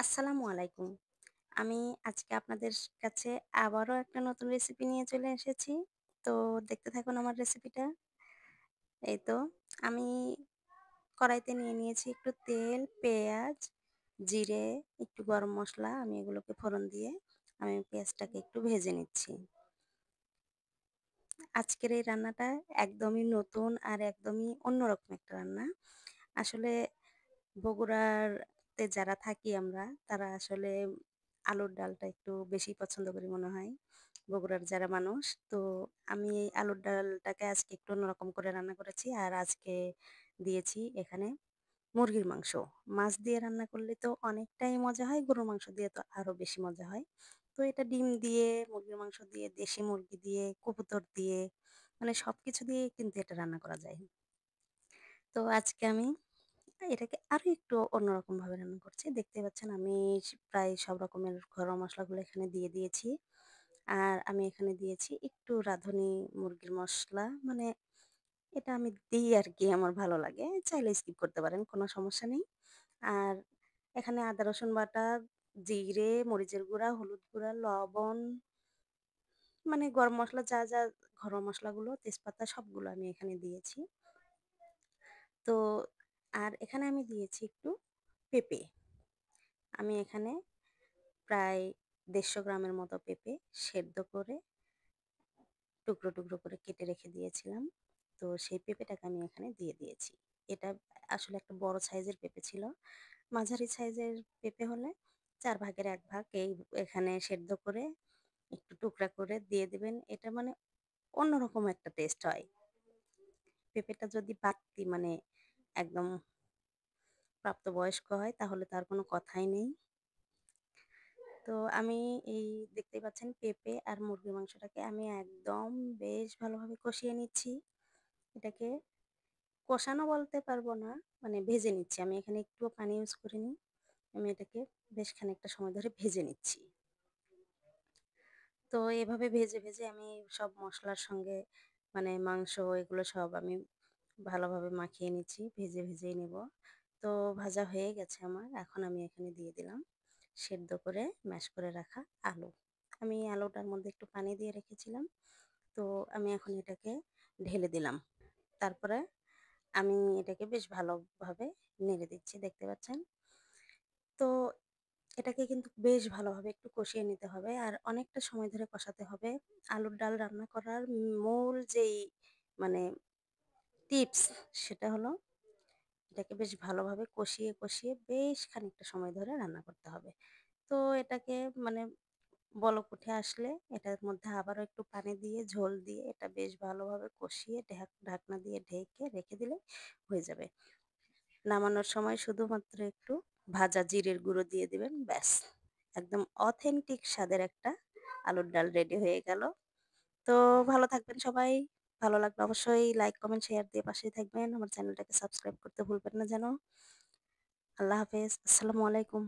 আসসালামু আলাইকুম। আমি আজকে আপনাদের কাছে আবারও একটা নতুন রেসিপি নিয়ে চলে এসেছি। তো দেখতে থাকুন আমার রেসিপিটা। এই তো আমি কড়াইতে নিয়ে নিয়েছি একটু তেল, পেঁয়াজ, জিরে, একটু গরম মসলা। আমি এগুলোকে ফোড়ন দিয়ে আমি পেঁয়াজটাকে একটু ভেজে নিচ্ছি। আজকের এই রান্নাটা একদমই নতুন আর একদমই অন্যরকম একটা রান্না। আসলে বগুড়াতে যারা থাকি আমরা, তারা আসলে আলুর ডালটা একটু বেশি পছন্দ করি মনে হয়। বগুড়ার যারা মানুষ। তো আমি এই আলুর ডালটাকে আজকে একটু অন্যরকম করে রান্না করেছি। আর আজকে দিয়েছি এখানে মুরগির মাংস। মাছ দিয়ে রান্না করলে তো অনেকটাই মজা হয়, গরুর মাংস দিয়ে তো আরো বেশি মজা হয়। তো এটা ডিম দিয়ে, মুরগির মাংস দিয়ে, দেশি মুরগি দিয়ে, কবুতর দিয়ে মানে সবকিছু দিয়ে কিন্তু এটা রান্না করা যায়। তো আজকে আমি এটাকে আরো একটু অন্যরকম ভাবে রান্না করছি। দেখতেই পাচ্ছেন আমি প্রায় সব রকমের ঘরোয়া মসলাগুলো এখানে দিয়ে দিয়েছি। আর আমি এখানে দিয়েছি একটু রাঁধুনি মুরগির মসলা। মানে এটা আমি দিই আরকি, আমার ভালো লাগে। চাইলে স্কিপ করতে পারেন, কোনো সমস্যা নেই। আর এখানে আদা রসুন বাটা, জিরে, মরিচের গুঁড়া, হলুদ গুঁড়া, লবণ মানে গরম মসলা যা ঘরোয়া মসলাগুলো, তেজপাতা সবগুলো আমি এখানে দিয়েছি। তো আর এখানে আমি দিয়েছি একটু পেঁপে। আমি এখানে প্রায় ১৫০ গ্রামের মতো পেঁপে সেদ্ধ করে টুকরো করে কেটে রেখে দিয়েছিলাম। তো সেই পেঁপেটাকে আমি এখানে দিয়ে দিয়েছি। এটা আসলে একটা বড় সাইজের পেঁপে ছিল। মাঝারি সাইজের পেঁপে হলে ৪ ভাগের ১ ভাগ এখানে সেদ্ধ করে একটু টুকরা করে দিয়ে দিবেন। এটা মানে অন্যরকম একটা টেস্ট হয়। পেঁপেটা যদি বাড়তি মানে একদম প্রাপ্তবয়স্ক হয় তাহলে তো আর কোনো কথাই নেই। তো আমি এই দেখতেই পাচ্ছেন পেঁপে আর মুরগির মাংসটাকে আমি একদম বেশ ভালোভাবে কষিয়ে নিচ্ছি। এটাকে কষানো বলতে পারবো না, মানে ভেজে নিচ্ছি। আমি এখানে একটুও পানি ইউজ করিনি। আমি এটাকে বেশ খানিকটা সময় ধরে ভেজে নিচ্ছি। তো এভাবে ভেজে আমি সব মসলার সঙ্গে মানে মাংস এগুলো সব আমি ভালোভাবে মাখিয়ে নিচ্ছি। ভেজেই নেব। তো ভাজা হয়ে গেছে আমার। এখন আমি এখানে দিয়ে দিলাম সেদ্ধ করে ম্যাশ করে রাখা আলু। আমি আলুটার মধ্যে একটু পানি দিয়ে রেখেছিলাম। তো আমি এখন এটাকে ঢেলে দিলাম। তারপরে আমি এটাকে বেশ ভালোভাবে নেড়ে দিচ্ছি, দেখতে পাচ্ছেন। তো এটাকে কিন্তু বেশ ভালোভাবে একটু কষিয়ে নিতে হবে আর অনেকটা সময় ধরে কষাতে হবে। আলুর ডাল রান্না করার মূল যেই মানে টিপস সেটা হলো এটাকে বেশ ভালোভাবে কষিয়ে বেশ খানিকটা সময় ধরে রান্না করতে হবে। তো এটাকে মানে বলক উঠে আসলে এটার মধ্যে আবারও একটু পানি দিয়ে ঝোল দিয়ে এটা বেশ ভালোভাবে কষিয়ে ঢাকনা দিয়ে ঢেকে রেখে দিলে হয়ে যাবে। নামানোর সময় শুধুমাত্র একটু ভাজা জিরের গুঁড়ো দিয়ে দিবেন, ব্যাস। একদম অথেন্টিক স্বাদের একটা আলুর ডাল রেডি হয়ে গেল। তো ভালো থাকবেন সবাই। ভালো লাগলে অবশ্যই লাইক, কমেন্ট, শেয়ার দিয়ে পাশেই থাকবেন। আমার চ্যানেলটাকে সাবস্ক্রাইব করতে ভুলবেন না যেন। আল্লাহ হাফেজ। আসসালামু আলাইকুম।